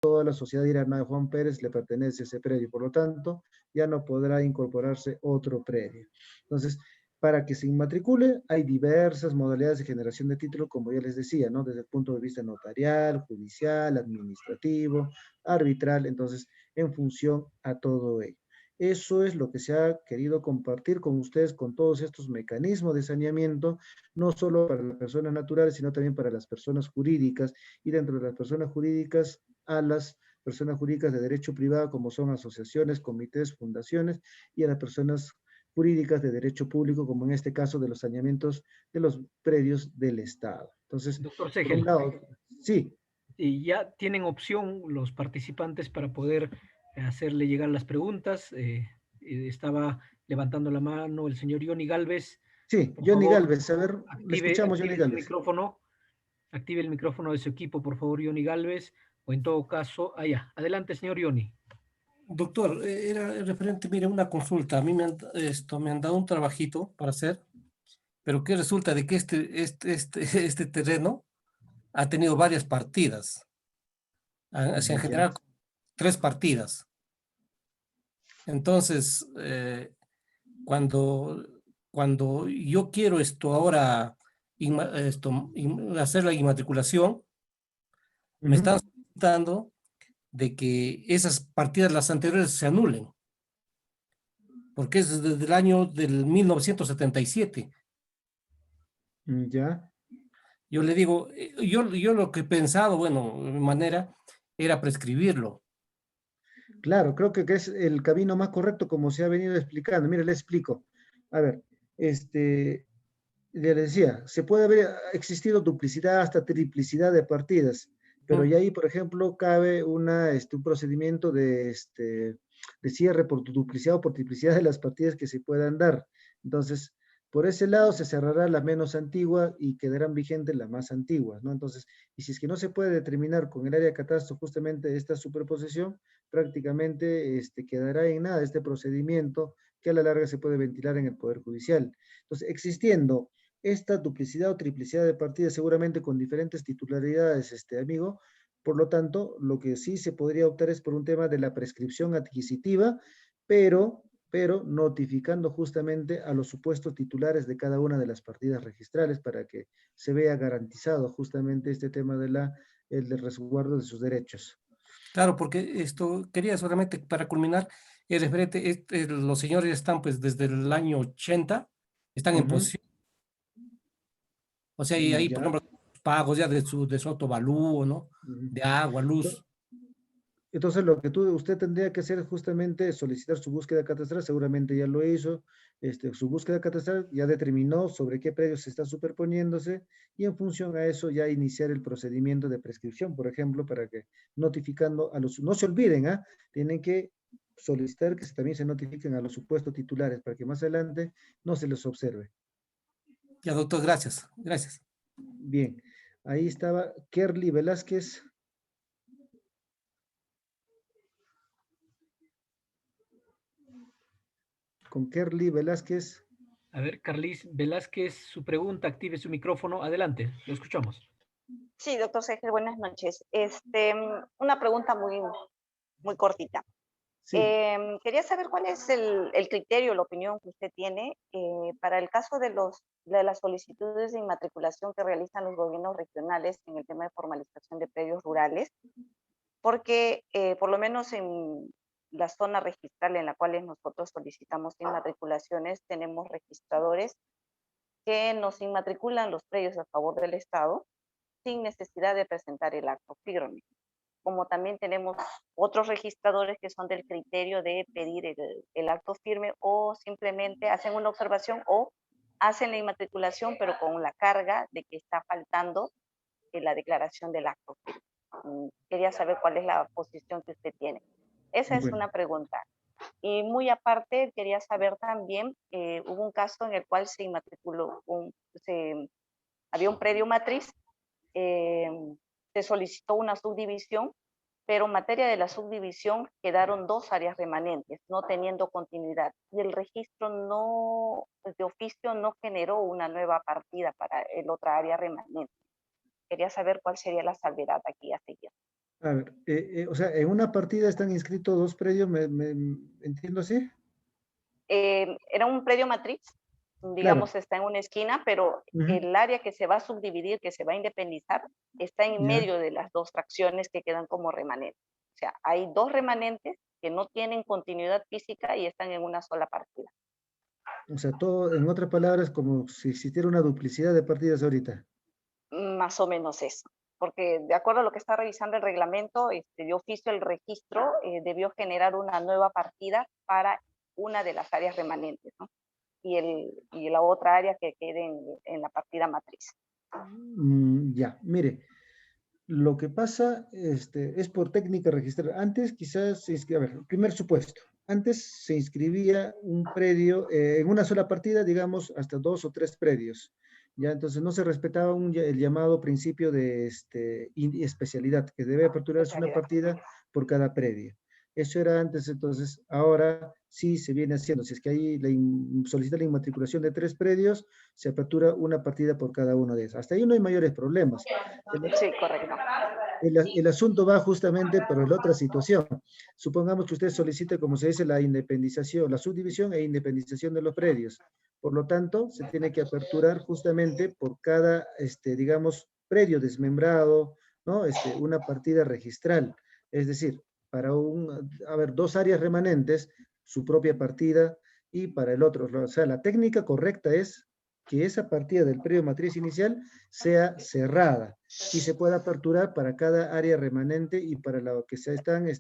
toda la sociedad dirá, no, a Juan Pérez le pertenece ese predio, por lo tanto, ya no podrá incorporarse otro predio. Entonces, para que se inmatricule, hay diversas modalidades de generación de título, como ya les decía, ¿no? Desde el punto de vista notarial, judicial, administrativo, arbitral, entonces, en función a todo ello. Eso es lo que se ha querido compartir con ustedes, con todos estos mecanismos de saneamiento, no solo para las personas naturales, sino también para las personas jurídicas, y dentro de las personas jurídicas, a las personas jurídicas de derecho privado, como son asociaciones, comités, fundaciones, y a las personas jurídicas de derecho público, como en este caso de los saneamientos de los predios del Estado. Entonces, Doctor por un Segel, lado, sí, y ya tienen opción los participantes para poder hacerle llegar las preguntas. Estaba levantando la mano el señor Johnny Galvez. sí, Por Johnny favor, Galvez, a ver, le escuchamos, Johnny active su Galvez. micrófono, active el micrófono de su equipo, por favor, Johnny Galvez, o en todo caso, allá. Adelante, señor Johnny. Doctor, era referente, mire, una consulta. A mí me han dado un trabajito para hacer, pero que resulta de que este terreno ha tenido varias partidas. Se han Ya, generado 3 partidas. Entonces, cuando, cuando yo quiero esto ahora, hacer la inmatriculación, me ujú, están solicitando de que esas partidas, las anteriores, se anulen, porque es desde el año del 1977. ya. Yo le digo, yo lo que he pensado, bueno, de manera, era prescribirlo. Claro, creo que es el camino más correcto como se ha venido explicando. Mire, le explico. A ver, este, ya les decía, se puede haber existido duplicidad hasta triplicidad de partidas, pero ¿No? ya ahí, por ejemplo, cabe un procedimiento de cierre por duplicidad o por triplicidad de las partidas que se puedan dar. Entonces, por ese lado se cerrará la menos antigua y quedarán vigentes las más antiguas, ¿no? Entonces, y si es que no se puede determinar con el área de catastro justamente esta superposición, prácticamente quedará en nada este procedimiento que a la larga se puede ventilar en el Poder Judicial. Entonces, existiendo esta duplicidad o triplicidad de partidas, seguramente con diferentes titularidades, amigo. Por lo tanto, lo que sí se podría optar es por un tema de la prescripción adquisitiva, pero notificando justamente a los supuestos titulares de cada una de las partidas registrales para que se vea garantizado justamente este tema el del resguardo de sus derechos. Claro, porque esto quería solamente para culminar, el referente, los señores están pues desde el año 80, están en Ujú, posición, o sea, y ahí, por ya. ejemplo, pagos ya de su autovalúo, ¿no? Ujú. De agua, luz. Entonces, lo que usted tendría que hacer es justamente solicitar su búsqueda catastral, seguramente ya lo hizo, su búsqueda catastral ya determinó sobre qué predios se está superponiéndose y en función a eso ya iniciar el procedimiento de prescripción, por ejemplo, para que notificando a los, no se olviden, ¿ah? Tienen que solicitar que también se notifiquen a los supuestos titulares para que más adelante no se les observe. Ya, doctor, gracias, gracias. Bien, ahí estaba Kerly Velázquez. Con Kerly Velázquez. A ver, Carlis Velázquez, su pregunta, active su micrófono. Adelante, lo escuchamos. Sí, doctor Seger, buenas noches. Una pregunta muy cortita. Sí. Quería saber cuál es el criterio, la opinión que usted tiene para el caso de las solicitudes de inmatriculación que realizan los gobiernos regionales en el tema de formalización de predios rurales, porque por lo menos en la zona registral en la cual nosotros solicitamos inmatriculaciones, tenemos registradores que nos inmatriculan los predios a favor del Estado sin necesidad de presentar el acto firme. Como también tenemos otros registradores que son del criterio de pedir el acto firme o simplemente hacen una observación o hacen la inmatriculación, pero con la carga de que está faltando la declaración del acto firme. Quería saber cuál es la posición que usted tiene. Esa es Bueno. una pregunta. Y muy aparte, quería saber también, hubo un caso en el cual se inmatriculó, había un predio matriz, eh, se solicitó una subdivisión, pero en materia de la subdivisión quedaron 2 áreas remanentes, no teniendo continuidad. Y el registro no, de oficio no generó una nueva partida para el otra área remanente. Quería saber cuál sería la salvedad aquí a seguir. A ver, o sea, en una partida están inscritos dos predios, ¿entiendo así? Era un predio matriz, Claro, digamos, está en una esquina, pero ujú, el área que se va a subdividir, que se va a independizar, está en ya. medio de las dos fracciones que quedan como remanentes. O sea, hay dos remanentes que no tienen continuidad física y están en una sola partida. O sea, todo, en otras palabras, como si existiera una duplicidad de partidas ahorita. Más o menos eso. Porque de acuerdo a lo que está revisando el reglamento, de oficio el registro debió generar una nueva partida para una de las áreas remanentes, ¿no? Y la otra área que quede en la partida matriz. Ya, mire, lo que pasa es por técnica registrar. Antes quizás, a ver, primer supuesto, antes se inscribía un predio en una sola partida, digamos, hasta dos o tres predios. Ya, entonces no se respetaba el llamado principio de especialidad, que debe aperturarse una Especialidad. partida por cada predio. Eso era antes, entonces ahora sí se viene haciendo. Si es que ahí solicita la inmatriculación de tres predios, se apertura una partida por cada uno de esos. Hasta ahí no hay mayores problemas. Sí, correcto. El asunto va justamente por la otra situación. Supongamos que usted solicite, como se dice, la independización, la subdivisión e independización de los predios. Por lo tanto, se tiene que aperturar justamente por cada, digamos, predio desmembrado, ¿no? Una partida registral. Es decir, para dos áreas remanentes, su propia partida, y para el otro. O sea, la técnica correcta es que esa partida del predio matriz inicial sea cerrada y se pueda aperturar para cada área remanente y para lo que se están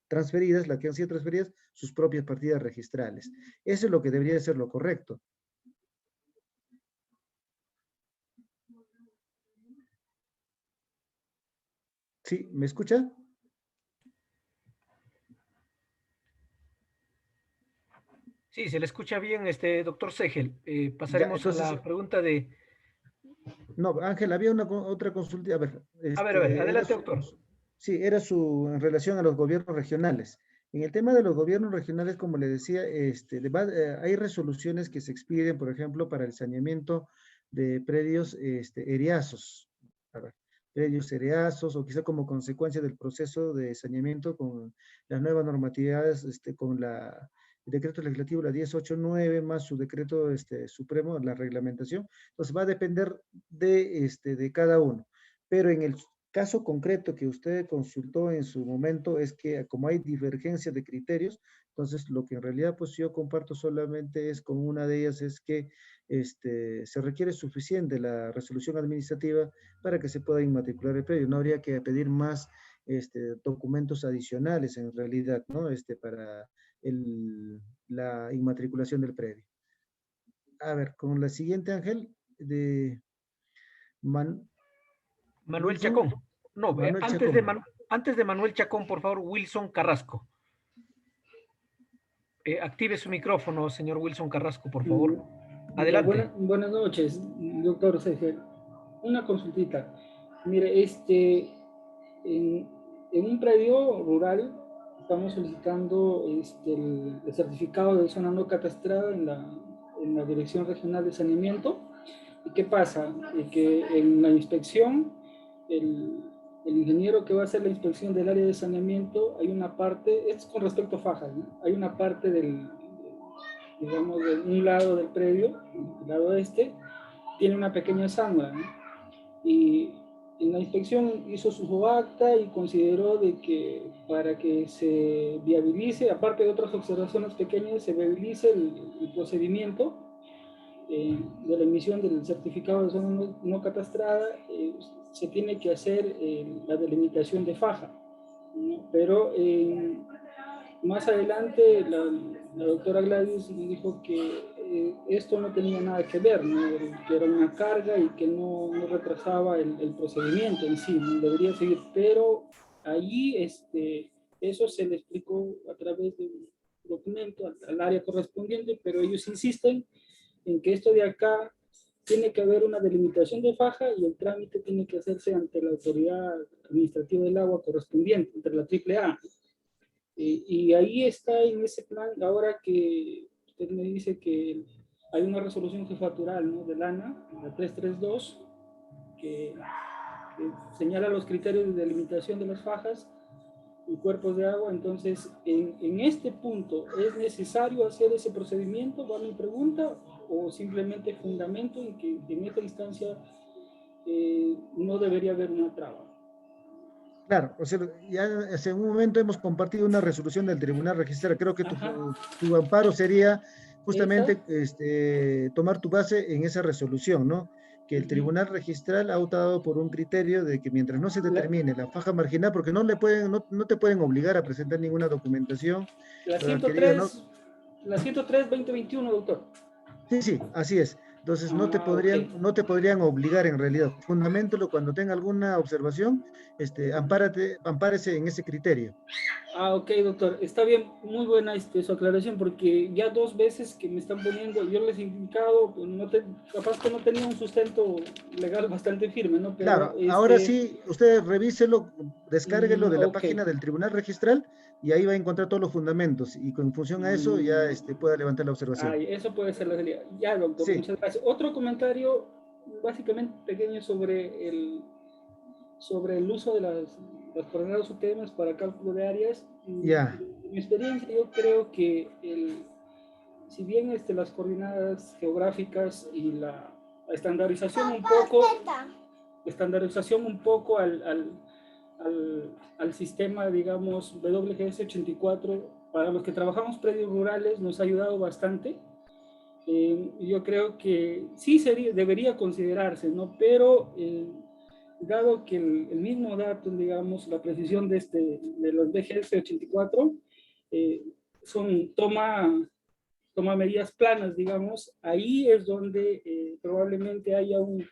transferidas, las que han sido transferidas, sus propias partidas registrales. Eso es lo que debería ser lo correcto. ¿Sí? ¿Me escucha? Sí, se le escucha bien, doctor Segel. Ya, Pasaremos a entonces, la pregunta de... no, Ángel, había otra consulta. A ver, A ver, adelante, doctor. sí, era en relación a los gobiernos regionales. En el tema de los gobiernos regionales, como le decía, hay resoluciones que se expiden, por ejemplo, para el saneamiento de predios eriazos. A ver, predios eriazos, o quizá como consecuencia del proceso de saneamiento con las nuevas normatividades, con el decreto legislativo, la 1089, más su decreto supremo, la reglamentación. Entonces va a depender de cada uno. Pero en el caso concreto que usted consultó en su momento es que como hay divergencia de criterios, entonces lo que en realidad pues yo comparto solamente es con una de ellas es que se requiere suficiente la resolución administrativa para que se pueda inmatricular el predio. No habría que pedir más documentos adicionales en realidad, ¿no? Para la inmatriculación del predio. A ver, con la siguiente, Ángel, de Man, Manuel Wilson, Chacón. No, Manuel Chacón. antes de Manuel Chacón, por favor, Wilson Carrasco. Active su micrófono, señor Wilson Carrasco, por favor. Ya, Adelante. buenas noches, doctor Segel. Una consultita. Mire, en, en un predio rural estamos solicitando el certificado de zona no catastrada en la Dirección Regional de Saneamiento. ¿Y qué pasa? Que en la inspección, el ingeniero que va a hacer la inspección del área de saneamiento, hay una parte, es con respecto a fajas, ¿no? Hay una parte digamos, de un lado del predio, el lado tiene una pequeña zanja, ¿no? Y en la inspección hizo su acta y consideró de que para que se viabilice, aparte de otras observaciones pequeñas, se viabilice el procedimiento de la emisión del certificado de zona no catastrada, se tiene que hacer la delimitación de faja, ¿no? Pero más adelante la doctora Gladys me dijo que esto no tenía nada que ver, ¿no? Que era una carga y que no retrasaba el procedimiento en sí, no debería seguir, pero allí eso se le explicó a través de un documento al área correspondiente, pero ellos insisten en que esto de acá tiene que haber una delimitación de faja y el trámite tiene que hacerse ante la autoridad administrativa del agua correspondiente, entre la AAA. Y ahí está en ese plan, ahora que usted me dice que hay una resolución jefatural, ¿no? Del ANA, la 332, que señala los criterios de delimitación de las fajas y cuerpos de agua. Entonces, en este punto, ¿es necesario hacer ese procedimiento? Va mi pregunta, o simplemente fundamento en que en esta instancia no debería haber una traba. Claro, o sea, ya hace un momento hemos compartido una resolución del Tribunal Registral. Creo que tu amparo sería justamente tomar tu base en esa resolución, ¿no? Que el Tribunal Registral ha optado por un criterio de que mientras no se determine la faja marginal, porque no te pueden obligar a presentar ninguna documentación. La Pero que diga, ¿no? 103/2021, doctor. Sí, sí, así es. Entonces Ok. no te podrían obligar en realidad. Fundamentalo cuando tenga alguna observación, ampárese en ese criterio. Ok, doctor. Está bien, muy buena su aclaración, porque ya 2 veces que me están poniendo, yo les he indicado, pues, capaz que no tenía un sustento legal bastante firme, ¿no? Pero, Claro, ahora sí, usted revíselo, descárguelo de la ok. página del Tribunal Registral y ahí va a encontrar todos los fundamentos y con función a eso ya pueda levantar la observación. Eso puede ser la salida. Ya, doctor, Sí, muchas gracias. Otro comentario, básicamente pequeño, sobre el uso de las coordenadas UTM para cálculo de áreas. ya, En mi experiencia, yo creo que si bien las coordenadas geográficas y la estandarización un poco al sistema, digamos, WGS 84, para los que trabajamos predios rurales nos ha ayudado bastante. Yo creo que sí debería considerarse, ¿no? Pero dado que el mismo dato, digamos, la precisión de los BGS 84, toma medidas planas, digamos, ahí es donde probablemente haya un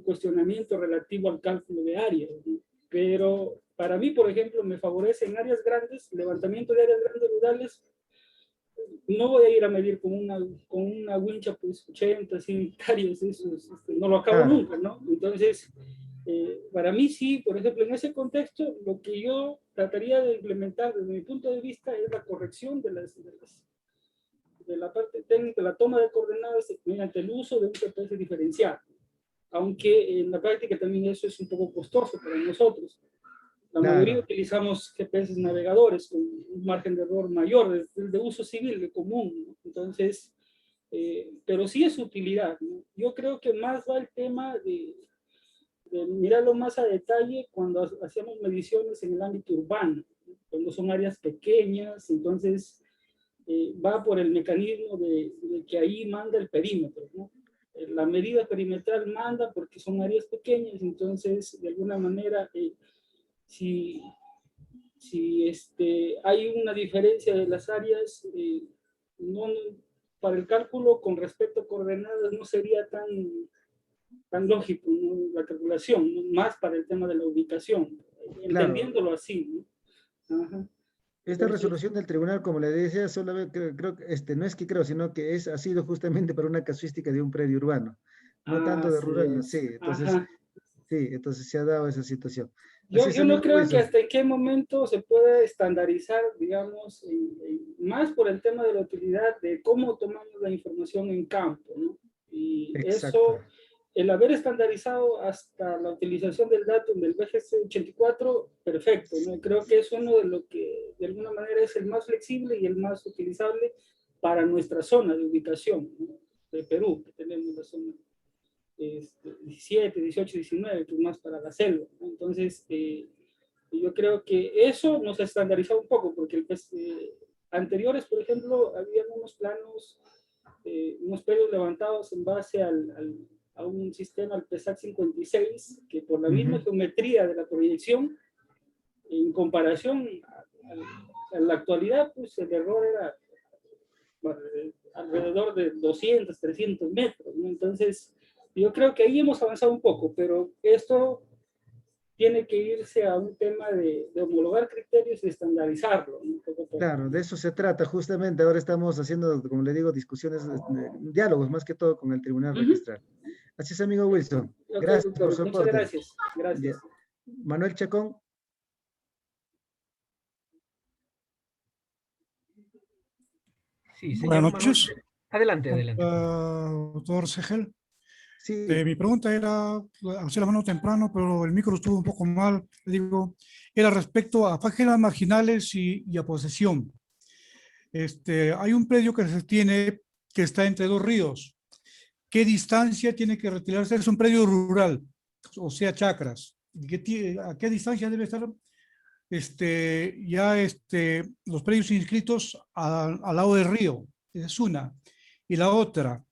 cuestionamiento relativo al cálculo de áreas, ¿no? Pero para mí, por ejemplo, me favorece en áreas grandes, levantamiento de áreas grandes rurales. No voy a ir a medir con una wincha, pues 80, 100 hectáreas, eso no lo acabo claro, nunca, ¿no? Entonces, para mí sí, por ejemplo, en ese contexto, lo que yo trataría de implementar desde mi punto de vista es la corrección de la parte técnica, la toma de coordenadas mediante el uso de un GPS diferencial, aunque en la práctica también eso es un poco costoso para nosotros. La mayoría claro, utilizamos GPS navegadores con un margen de error mayor, de uso civil, de común, ¿no? Entonces, pero sí es utilidad, ¿no? Yo creo que más va el tema de mirarlo más a detalle cuando hacemos mediciones en el ámbito urbano, ¿no? Cuando son áreas pequeñas, entonces va por el mecanismo de que ahí manda el perímetro, ¿no? La medida perimetral manda porque son áreas pequeñas, entonces de alguna manera si hay una diferencia de las áreas, para el cálculo con respecto a coordenadas no sería tan lógico, ¿no? La calculación, ¿no? Más para el tema de la ubicación, claro. entendiéndolo así, ¿no? Ajá. Esta Entonces, resolución del tribunal, como le decía, solamente creo que no es que creo, sino que ha sido justamente para una casuística de un predio urbano, no tanto de así rural, sí, es. entonces, Ajá. sí, entonces se ha dado esa situación. Así Yo es, no amigo creo que Wilson. hasta en qué momento se puede estandarizar, digamos, más por el tema de la utilidad de cómo tomamos la información en campo, ¿no? Y Exacto. eso, el haber estandarizado hasta la utilización del dato del BGC 84, perfecto, ¿no? Creo que es uno de lo que de alguna manera es el más flexible y el más utilizable para nuestra zona de ubicación, ¿no? De Perú, que tenemos la zona 17, 18, 19, pues más para la selva, ¿no? Entonces, yo creo que eso nos ha estandarizado un poco, porque anteriores, por ejemplo, había unos planos, unos predios levantados en base a un sistema, el PESAC 56, que por la misma geometría de la proyección, en comparación a la actualidad, pues el error era alrededor de 200, 300 metros, ¿no? Entonces, yo creo que ahí hemos avanzado un poco, pero esto tiene que irse a un tema de homologar criterios y estandarizarlo, ¿no? Claro, de eso se trata justamente. Ahora estamos haciendo, como le digo, discusiones, diálogos más que todo con el Tribunal Registral. Así es, amigo Wilson. Ok, Gracias por doctor, su muchas aporte. gracias. Gracias. Ya. Manuel Chacón. Sí, Buenas señor Manuel. noches, Adelante, adelante. doctor Segel. Sí, Mi pregunta era, hacer la mano temprano, pero el micro estuvo un poco mal. Le digo, era respecto a páginas marginales y a posesión. Hay un predio que se tiene que está entre dos ríos. ¿Qué distancia tiene que retirarse? Es un predio rural, o sea, chacras. ¿A qué distancia debe estar los predios inscritos al lado del río? Esa es una. Y la otra,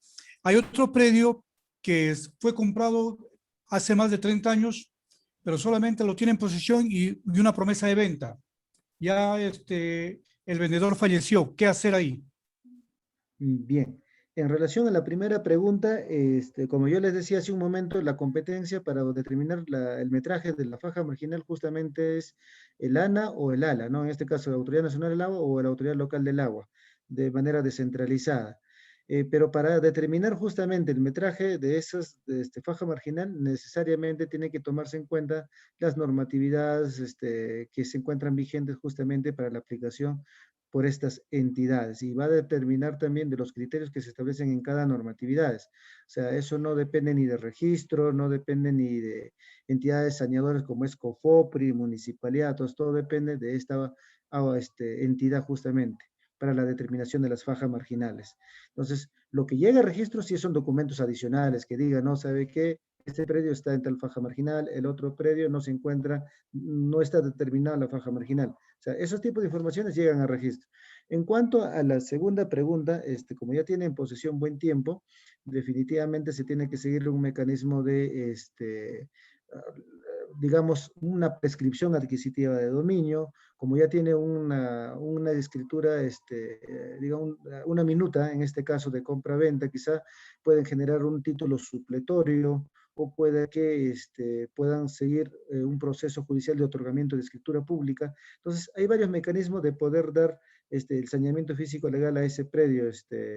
hay otro predio que fue comprado hace más de 30 años, pero solamente lo tiene en posesión y una promesa de venta. Ya el vendedor falleció. ¿Qué hacer ahí? bien. En relación a la primera pregunta, como yo les decía hace un momento, la competencia para determinar el metraje de la faja marginal justamente es el ANA o el ALA, ¿no? En este caso, la Autoridad Nacional del Agua o la Autoridad Local del Agua, de manera descentralizada. Pero para determinar justamente el metraje de esas faja marginal, necesariamente tiene que tomarse en cuenta las normatividades que se encuentran vigentes justamente para la aplicación por estas entidades y va a determinar también de los criterios que se establecen en cada normatividad. O sea, eso no depende ni de registro, no depende ni de entidades saneadoras como es COFOPRI, municipalidad, todo depende de esta entidad justamente para la determinación de las fajas marginales. Entonces, lo que llega a registro sí son documentos adicionales que digan, no, ¿sabe qué? Este predio está en tal faja marginal, el otro predio no se encuentra, no está determinada la faja marginal. O sea, esos tipos de informaciones llegan a registro. En cuanto a la segunda pregunta, como ya tiene en posesión buen tiempo, definitivamente se tiene que seguir un mecanismo de, digamos, una prescripción adquisitiva de dominio, como ya tiene una escritura, digamos, una minuta, en este caso de compra-venta, quizá pueden generar un título supletorio, o puede que puedan seguir un proceso judicial de otorgamiento de escritura pública. Entonces, hay varios mecanismos de poder dar el saneamiento físico legal a ese predio,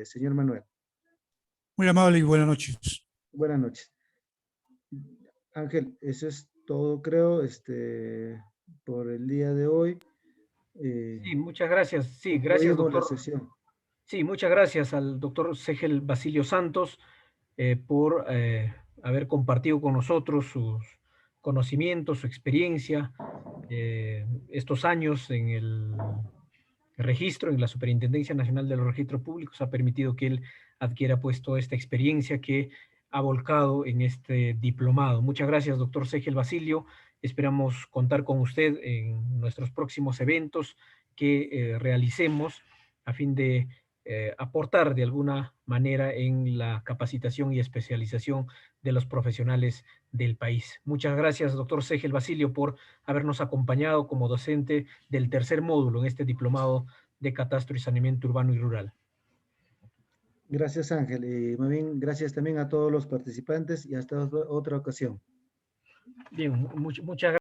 señor Manuel. Muy amable y buenas noches. Buenas noches. Ángel, eso es todo, creo, por el día de hoy. Sí, muchas gracias. Sí, gracias, Concluimos la doctor. sesión. Sí, muchas gracias al doctor Segel Basilio Santos por haber compartido con nosotros sus conocimientos, su experiencia, estos años en el registro, en la Superintendencia Nacional de los Registros Públicos, ha permitido que él adquiera pues toda esta experiencia que ha volcado en este diplomado. Muchas gracias, doctor Segel Basilio. Esperamos contar con usted en nuestros próximos eventos que realicemos a fin de aportar de alguna manera en la capacitación y especialización de los profesionales del país. Muchas gracias, doctor Segel Basilio, por habernos acompañado como docente del tercer módulo en este diplomado de catastro y saneamiento urbano y rural. Gracias, Ángel. Y más bien, gracias también a todos los participantes y hasta otra ocasión. Bien, muchas gracias.